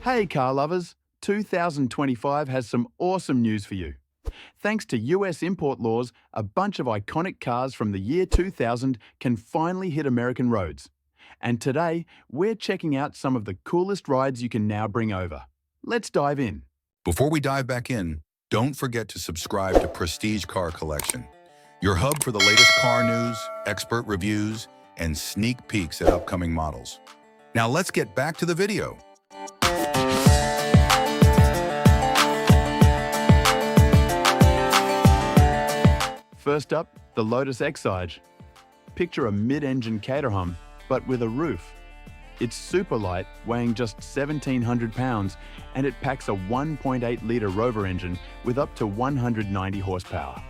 Hey car lovers, 2025 has some awesome news for you. Thanks to US import laws, a bunch of iconic cars from the year 2000 can finally hit American roads. And today, we're checking out some of the coolest rides you can now bring over. Let's dive in. Before we dive back in, don't forget to subscribe to Prestige Car Collection, your hub for the latest car news, expert reviews, and sneak peeks at upcoming models. Now let's get back to the video. First up, the Lotus Exige. Picture a mid-engine Caterham, but with a roof. It's super light, weighing just 1,700 pounds, and it packs a 1.8-litre Rover engine with up to 190 horsepower.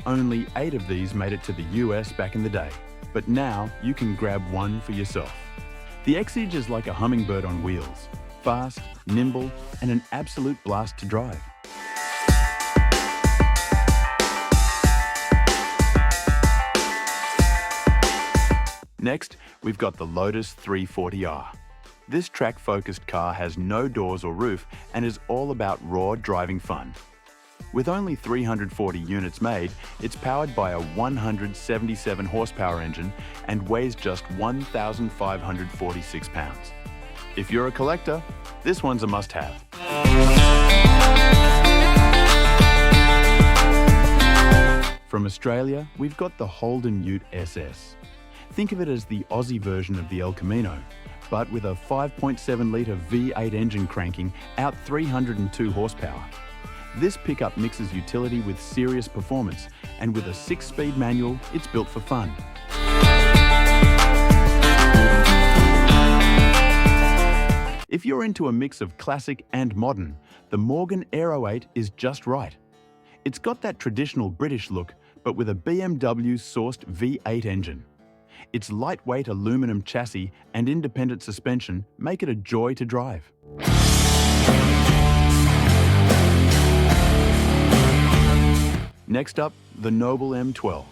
Only 8 of these made it to the US back in the day, but now you can grab one for yourself. The Exige is like a hummingbird on wheels, fast, nimble, and an absolute blast to drive. Next, we've got the Lotus 340R. This track-focused car has no doors or roof and is all about raw driving fun. With only 340 units made, it's powered by a 177 horsepower engine and weighs just 1,546 pounds. If you're a collector, this one's a must-have. From Australia, we've got the Holden Ute SS. Think of it as the Aussie version of the El Camino, but with a 5.7-litre V8 engine cranking out 302 horsepower. This pickup mixes utility with serious performance, and with a 6-speed manual, it's built for fun. If you're into a mix of classic and modern, the Morgan Aero 8 is just right. It's got that traditional British look, but with a BMW-sourced V8 engine. Its lightweight aluminum chassis and independent suspension make it a joy to drive. Next up, the Noble M12.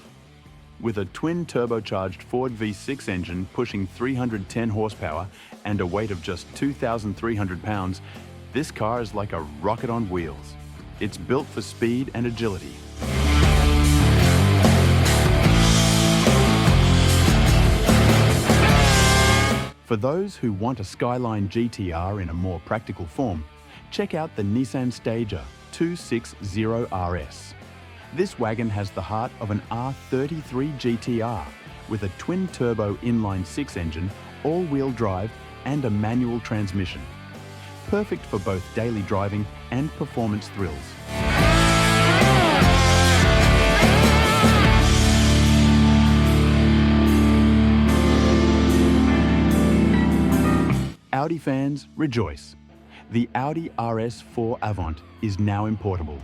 With a twin-turbocharged Ford V6 engine pushing 310 horsepower and a weight of just 2,300 pounds, this car is like a rocket on wheels. It's built for speed and agility. For those who want a Skyline GTR in a more practical form, check out the Nissan Stagea 260 RS. This wagon has the heart of an R33 GTR with a twin-turbo inline-6 engine, all-wheel drive, and a manual transmission. Perfect for both daily driving and performance thrills. Audi fans, rejoice! The Audi RS4 Avant is now importable.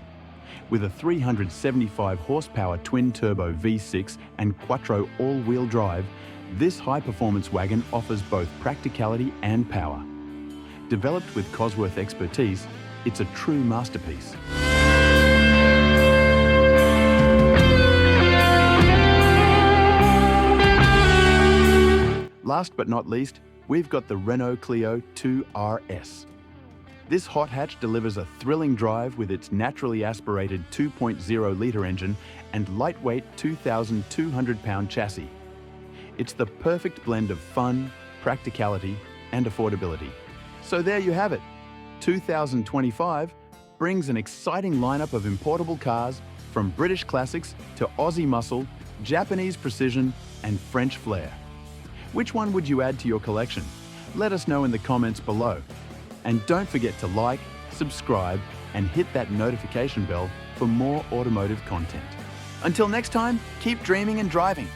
With a 375 horsepower twin-turbo V6 and Quattro all-wheel drive, this high-performance wagon offers both practicality and power. Developed with Cosworth expertise, it's a true masterpiece. Last but not least, we've got the Renault Clio II RS. This hot hatch delivers a thrilling drive with its naturally aspirated 2.0-litre engine and lightweight 2,200-pound chassis. It's the perfect blend of fun, practicality, and affordability. So there you have it. 2025 brings an exciting lineup of importable cars, from British classics to Aussie muscle, Japanese precision, and French flair. Which one would you add to your collection? Let us know in the comments below. And don't forget to like, subscribe, and hit that notification bell for more automotive content. Until next time, keep dreaming and driving.